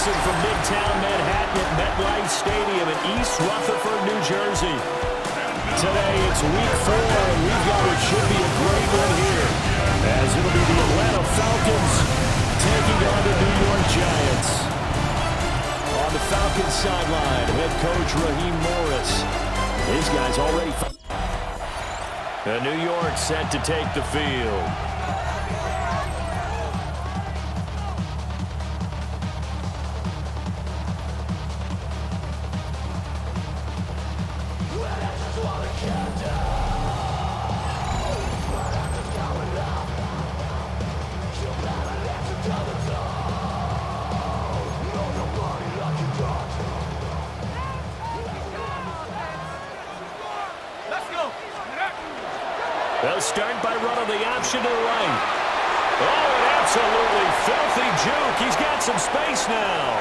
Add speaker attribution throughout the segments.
Speaker 1: Listen from Midtown Manhattan at MetLife Stadium in East Rutherford, New Jersey. Today it's week 4, and we've got what should be a great one here, as it'll be the Atlanta Falcons taking on the New York Giants. On the Falcons sideline, head coach Raheem Morris. These guys already... New York set to take the field. They'll start by running the option to the right. Oh, an absolutely filthy juke. He's got some space now.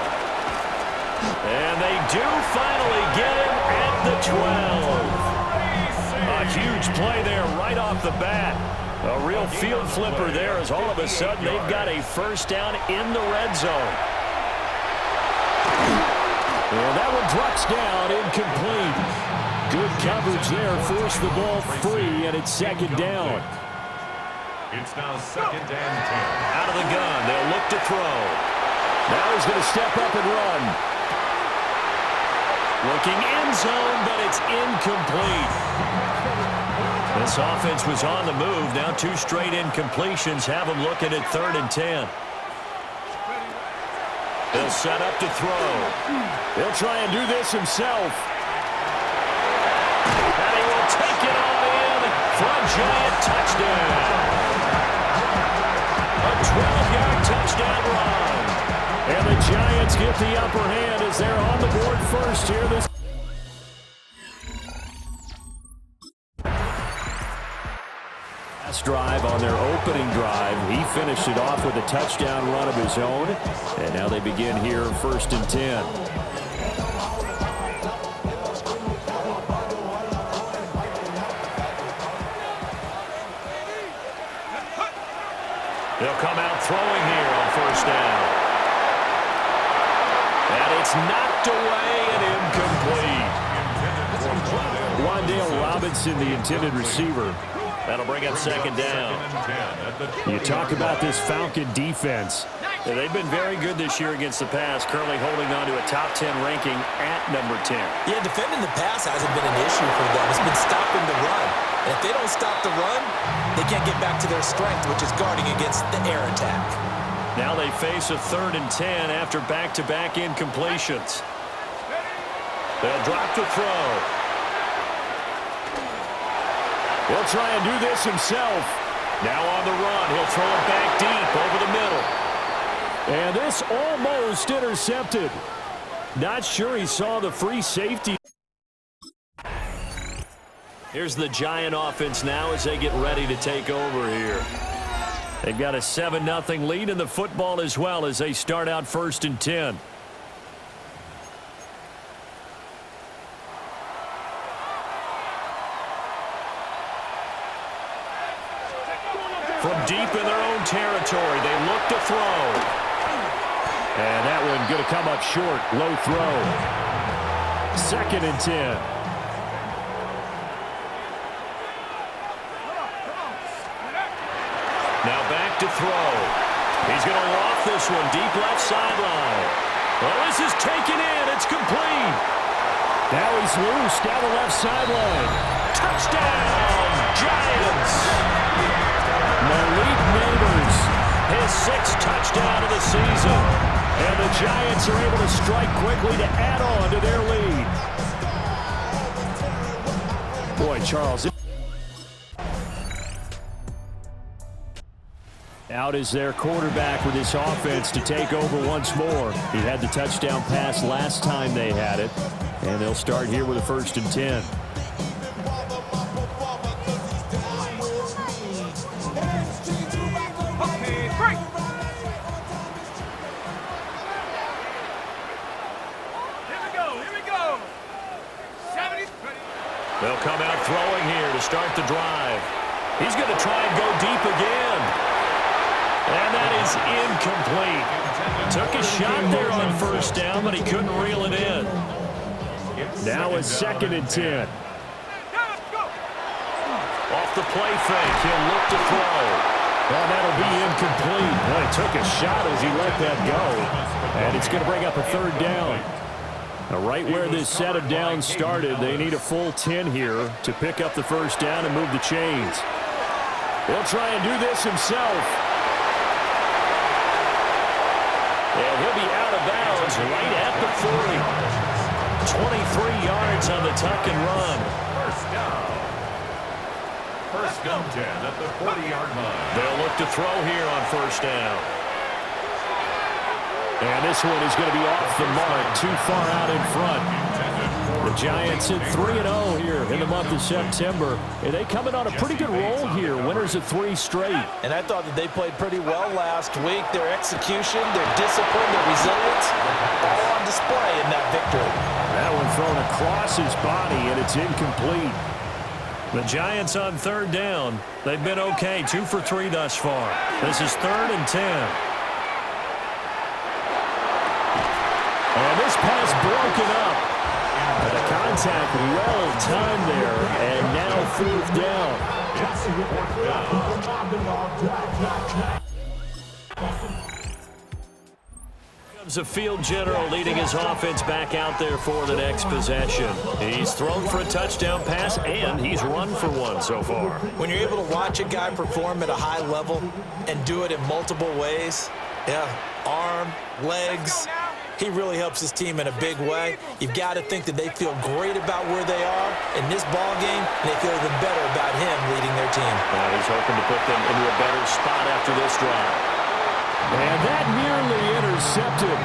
Speaker 1: And they do finally get him at the 12. A huge play there right off the bat. A real field flipper there, as all of a sudden they've got a first down in the red zone. And that one drops down, incomplete. Good coverage there, forced the ball free, and it's second down.
Speaker 2: It's now second and 10.
Speaker 1: Out of the gun, they'll look to throw. Now he's going to step up and run. Looking end zone, but it's incomplete. This offense was on the move. Now 2 straight incompletions have them looking at 3rd and 10. He'll set up to throw. He'll try and do this himself. And he will take it all in for a Giant touchdown. A 12-yard touchdown run. And the Giants get the upper hand as they're on the board first here. This last drive on their opening drive, he finished it off with a touchdown run of his own. And now they begin here 1st and 10. They'll come out throwing here on 1st down. And it's knocked away and incomplete. Wandale Robinson, the intended receiver. That'll bring up 2nd down. You talk about this Falcon defense. Yeah, they've been very good this year against the pass, currently holding on to a top 10 ranking at number 10.
Speaker 3: Yeah, defending the pass hasn't been an issue for them. It's been stopping the run. And if they don't stop the run, they can't get back to their strength, which is guarding against the air attack.
Speaker 1: Now they face a 3rd and 10 after back-to-back incompletions. They'll drop the throw. He'll try and do this himself. Now on the run, he'll throw it back deep over the middle. And this almost intercepted. Not sure he saw the free safety. Here's the Giant offense now as they get ready to take over here. They've got a 7-0 lead in the football as well as they start out 1st and 10. From deep in their own territory, they look to throw. And that one going to come up short. Low throw. 2nd and 10. Now back to throw. He's going to loft this one deep left sideline. Well, this is taken in. It's complete. Now he's loose down the left sideline. Touchdown, Giants. Malik Neighbors, his 6th touchdown of the season. And the Giants are able to strike quickly to add on to their lead. Boy, Charles. Out is their quarterback with this offense to take over once more. He had the touchdown pass last time they had it. And they'll start here with a 1st and 10. They'll come out throwing here to start the drive. He's going to try and go deep again. And that is is incomplete. Took a shot there on first down, but he couldn't reel it in. Now it's 2nd and 10. Off the play fake, he'll look to throw. Well, that'll be incomplete. Well, he took a shot as he let that go. And it's going to bring up a 3rd down. Now, right where this set of downs started, they need a full 10 here to pick up the first down and move the chains. He'll try and do this himself. And he'll be out of bounds right at the 40. 23 yards on the tuck and run.
Speaker 2: First down. First and 10 at the 40-yard line.
Speaker 1: They'll look to throw here on first down. And this one is going to be off the mark, too far out in front. The Giants at 3-0 here in the month of September. And they coming on a pretty good roll here, winners of 3 straight.
Speaker 3: And I thought that they played pretty well last week. Their execution, their discipline, their resilience, all on display in that victory.
Speaker 1: That one thrown across his body, and it's incomplete. The Giants on 3rd down. They've been okay, 2 for 3 thus far. This is 3rd and 10. And this pass broken up. And the contact well timed there, and now 4th down.
Speaker 2: It's 4th down.
Speaker 1: Comes a field general leading his offense back out there for the next possession. He's thrown for a touchdown pass, and he's run for one so far.
Speaker 3: When you're able to watch a guy perform at a high level and do it in multiple ways, arm, legs, he really helps his team in a big way. You've got to think that they feel great about where they are in this ball game, and they feel even better about him leading their team.
Speaker 1: He's hoping to put them into a better spot after this drive. And that nearly intercepted.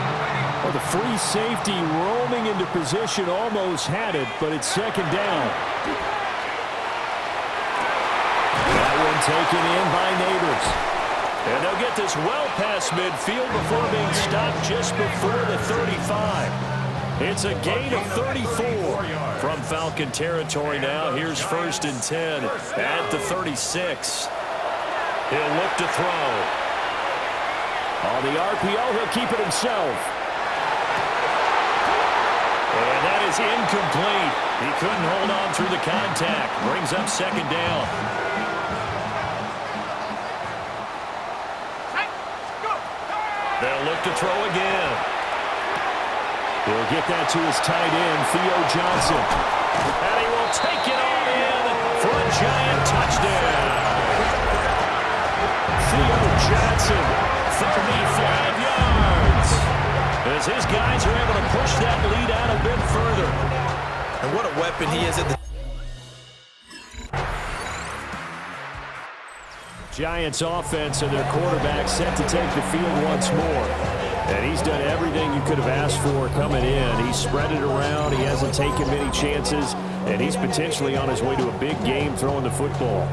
Speaker 1: Well, the free safety roaming into position almost had it, but it's 2nd down. That one taken in by Neighbors. And they'll get this well past midfield before being stopped just before the 35. It's a gain of 34 from Falcon territory now. Here's 1st and 10 at the 36. He'll look to throw. On the RPO, he'll keep it himself. And that is incomplete. He couldn't hold on through the contact. Brings up 2nd down. They'll look to throw again. He'll get that to his tight end, Theo Johnson. And he will take it on in for a Giant touchdown. Theo Johnson, 35 yards. As his guys are able to push that lead out a bit further.
Speaker 3: And what a weapon he is at the
Speaker 1: Giants offense and their quarterback set to take the field once more. And he's done everything you could have asked for coming in. He's spread it around. He hasn't taken many chances. And he's potentially on his way to a big game throwing the football.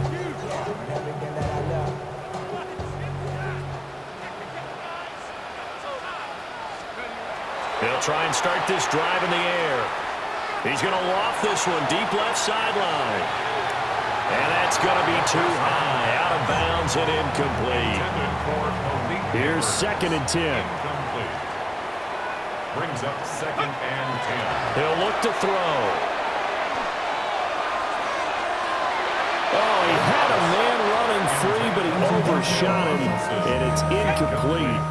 Speaker 1: They'll try and start this drive in the air. He's going to loft this one deep left sideline. And that's going to be too high, out of bounds and incomplete. Here's 2nd and 10.
Speaker 2: Brings up 2nd and 10.
Speaker 1: He'll look to throw. Oh, he had a man running free, but he overshot him, and it's incomplete.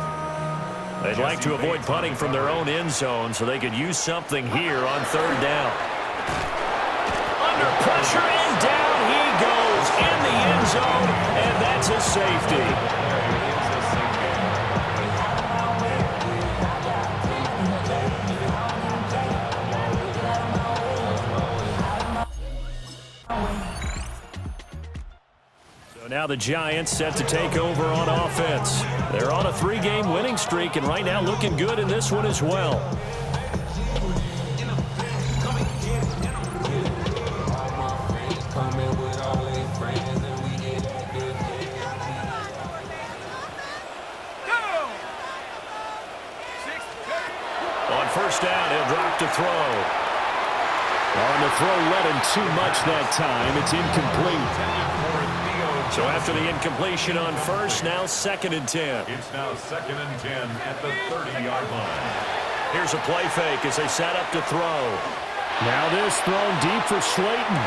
Speaker 1: They'd like to avoid punting from their own end zone so they could use something here on 3rd down. Under pressure and down he goes in the end zone, and that's a safety. So now the Giants set to take over on offense. They're on a 3-game winning streak, and right now looking good in this one as well. On first down, he'll drop to throw. On the throw, led him too much that time. It's incomplete. So after the incompletion on first, now 2nd and 10.
Speaker 2: It's now 2nd and 10 at the 30-yard line.
Speaker 1: Here's a play fake as they set up to throw. Now this thrown deep for Slayton.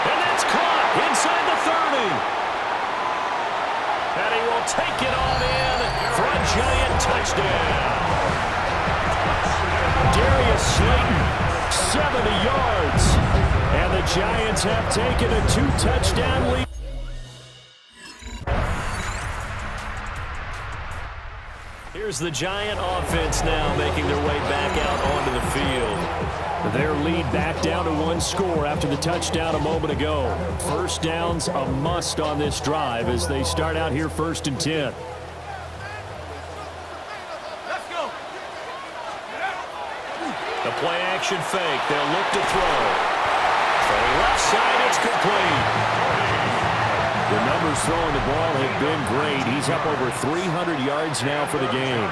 Speaker 1: And that's caught inside the 30. And he will take it on in for a giant touchdown. Darius Slayton, 70 yards. And the Giants have taken a 2-touchdown lead. Here's the Giant offense now making their way back out onto the field. Their lead back down to 1 score after the touchdown a moment ago. First down's a must on this drive as they start out here 1st and 10.
Speaker 4: Let's go.
Speaker 1: The play action fake. They'll look to throw. For the left side, it's complete. The numbers throwing the ball have been great. He's up over 300 yards now for the game.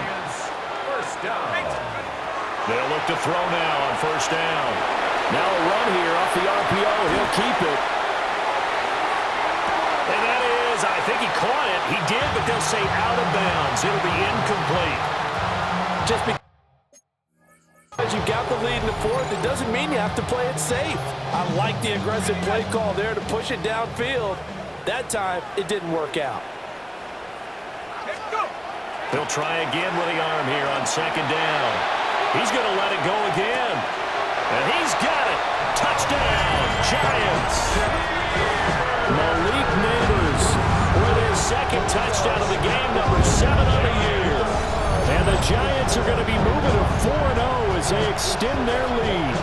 Speaker 2: First down.
Speaker 1: They'll look to throw now on 1st down. Now a run here off the RPO. He'll keep it. And that is, I think he caught it. He did, but they'll say out of bounds. It'll be incomplete.
Speaker 3: Just because you got the lead in the 4th, it doesn't mean you have to play it safe. I like the aggressive play call there to push it downfield. That time, it didn't work out.
Speaker 1: He'll try again with the arm here on 2nd down. He's going to let it go again. And he's got it. Touchdown, Giants. Malik Neighbors for their 2nd touchdown of the game, number 7 on the year. And the Giants are going to be moving to 4-0 as they extend their lead.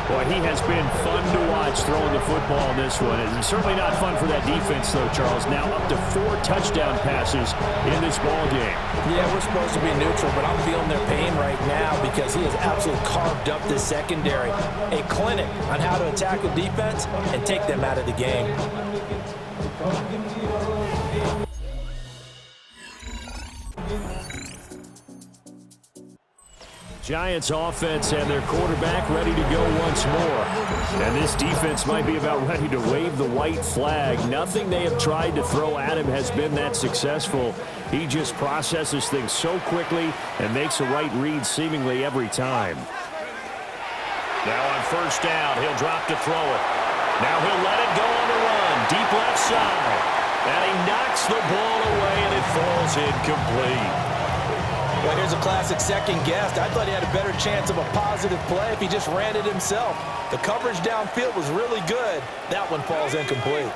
Speaker 1: Boy, he has been fun to watch throwing the football in this one. It's certainly not fun for that defense, though, Charles. Now up to 4 touchdown passes in this ball game.
Speaker 3: Yeah, we're supposed to be neutral, but I'm feeling their pain right now because he has absolutely carved up this secondary. A clinic on how to attack the defense and take them out of the game.
Speaker 1: Giants offense and their quarterback ready to go once more. And this defense might be about ready to wave the white flag. Nothing they have tried to throw at him has been that successful. He just processes things so quickly and makes the right read seemingly every time. Now on 1st down, he'll drop to throw it. Now he'll let it go on the run. Deep left side. And he knocks the ball away and it falls incomplete.
Speaker 3: Well, here's a classic second guess. I thought he had a better chance of a positive play if he just ran it himself. The coverage downfield was really good. That one falls incomplete.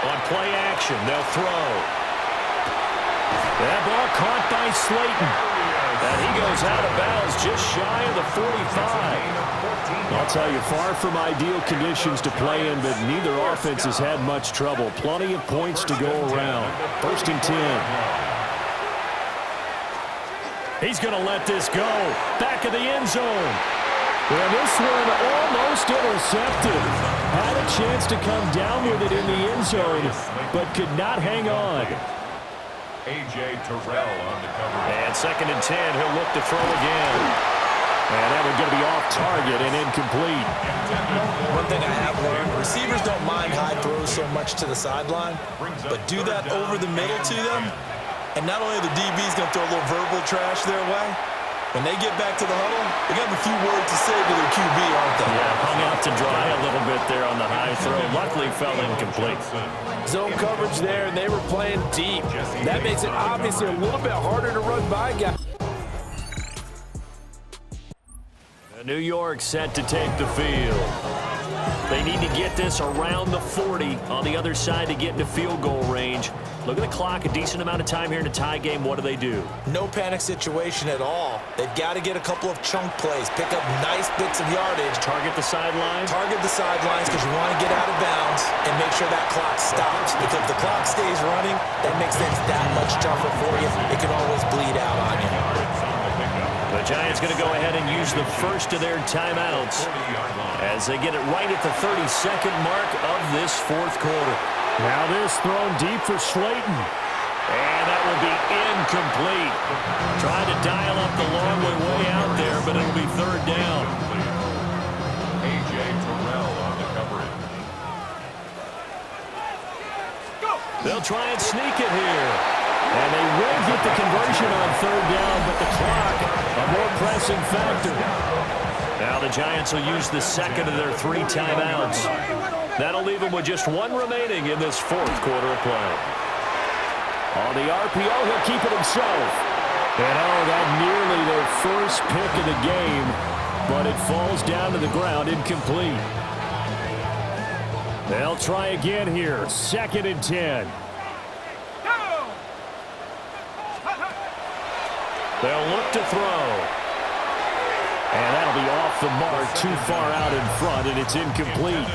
Speaker 1: On play action, they'll throw. That ball caught by Slayton. And he goes out of bounds just shy of the 45. I'll tell you, far from ideal conditions to play in, but neither offense has had much trouble. Plenty of points to go around. 1st and 10. He's going to let this go. Back of the end zone. And this one almost intercepted. Had a chance to come down with it in the end zone, but could not hang on.
Speaker 2: A.J. Terrell on the cover.
Speaker 1: And 2nd and 10, he'll look to throw again. And that one's going to be off target and incomplete.
Speaker 3: One thing I have learned, receivers don't mind high throws so much to the sideline, but do that over the middle to them. And not only are the DBs going to throw a little verbal trash their way, when they get back to the huddle, they got a few words to say to their QB, aren't they?
Speaker 1: Yeah, hung out to dry a little bit there on the high throw. Luckily fell incomplete.
Speaker 3: Zone coverage there, and they were playing deep. That makes it obviously a little bit harder to run by guys.
Speaker 1: New York set to take the field. They need to get this around the 40 on the other side to get into field goal range. Look at the clock, a decent amount of time here in a tie game. What do?
Speaker 3: No panic situation at all. They've got to get a couple of chunk plays, pick up nice bits of yardage.
Speaker 1: Target the sidelines?
Speaker 3: Target the sidelines because you want to get out of bounds and make sure that clock stops. Because if the clock stays running, that makes things that much tougher for you. It can always bleed out on you.
Speaker 1: The Giants going to go ahead and use the first of their timeouts as they get it right at the 32nd mark of this 4th quarter. Now this thrown deep for Slayton. And that will be incomplete. Trying to dial up the long way out there, but it'll be 3rd down.
Speaker 2: A.J. Terrell on the coverage.
Speaker 1: They'll try and sneak it here. And they will get the conversion on third down, but the clock, a more pressing factor. Now the Giants will use the second of their 3 timeouts. That'll leave them with just 1 remaining in this 4th quarter of play. On the RPO, he'll keep it himself. And that nearly their first pick of the game, but it falls down to the ground incomplete. They'll try again here, 2nd and 10. They'll look to throw. And that'll be off the mark, too far out in front, and it's incomplete.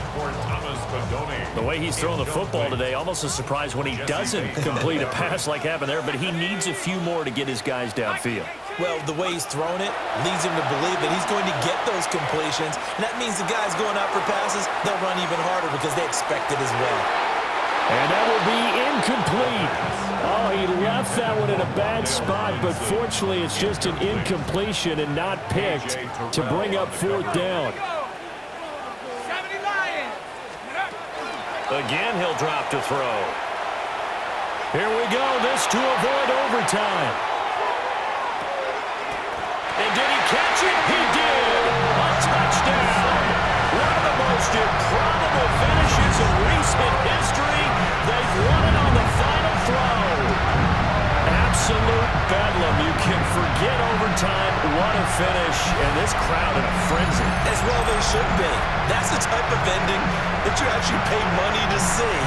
Speaker 1: The way he's throwing the football today, almost a surprise when he doesn't complete a pass like happened there, but he needs a few more to get his guys downfield.
Speaker 3: Well, the way he's thrown it leads him to believe that he's going to get those completions, and that means the guys going out for passes, they'll run even harder because they expect it as well.
Speaker 1: And that will be incomplete. Oh, he left that one in a bad spot, but fortunately it's just an incompletion and not picked to bring up 4th down. Again, he'll drop to throw. Here we go, this to avoid overtime. And did he catch it? He did! A touchdown! One of the most improbable finishes in recent history. They've won it on the final throw. Absolute bedlam. You can forget overtime. What a finish. And this crowd in a frenzy.
Speaker 3: As well they should be. That's the type of ending that you actually pay money to see.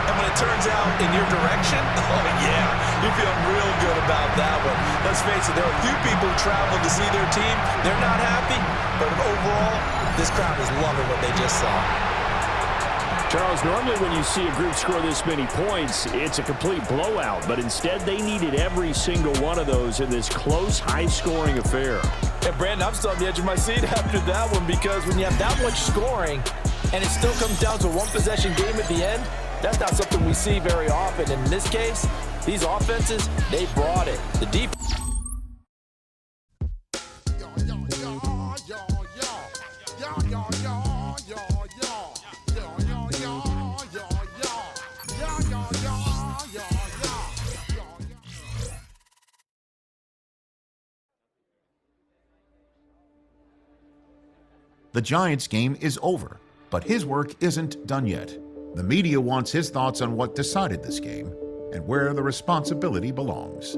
Speaker 3: And when it turns out in your direction, oh yeah, you feel real good about that one. Let's face it, there are a few people who travel to see their team. They're not happy, but overall, this crowd is loving what they just saw.
Speaker 1: Charles, normally when you see a group score this many points, it's a complete blowout. But instead, they needed every single one of those in this close, high-scoring affair.
Speaker 3: And Brandon, I'm still on the edge of my seat after that one because when you have that much scoring and it still comes down to a one-possession game at the end, that's not something we see very often. And in this case, these offenses, they brought it. The defense.
Speaker 4: The Giants game is over, but his work isn't done yet. The media wants his thoughts on what decided this game and where the responsibility belongs.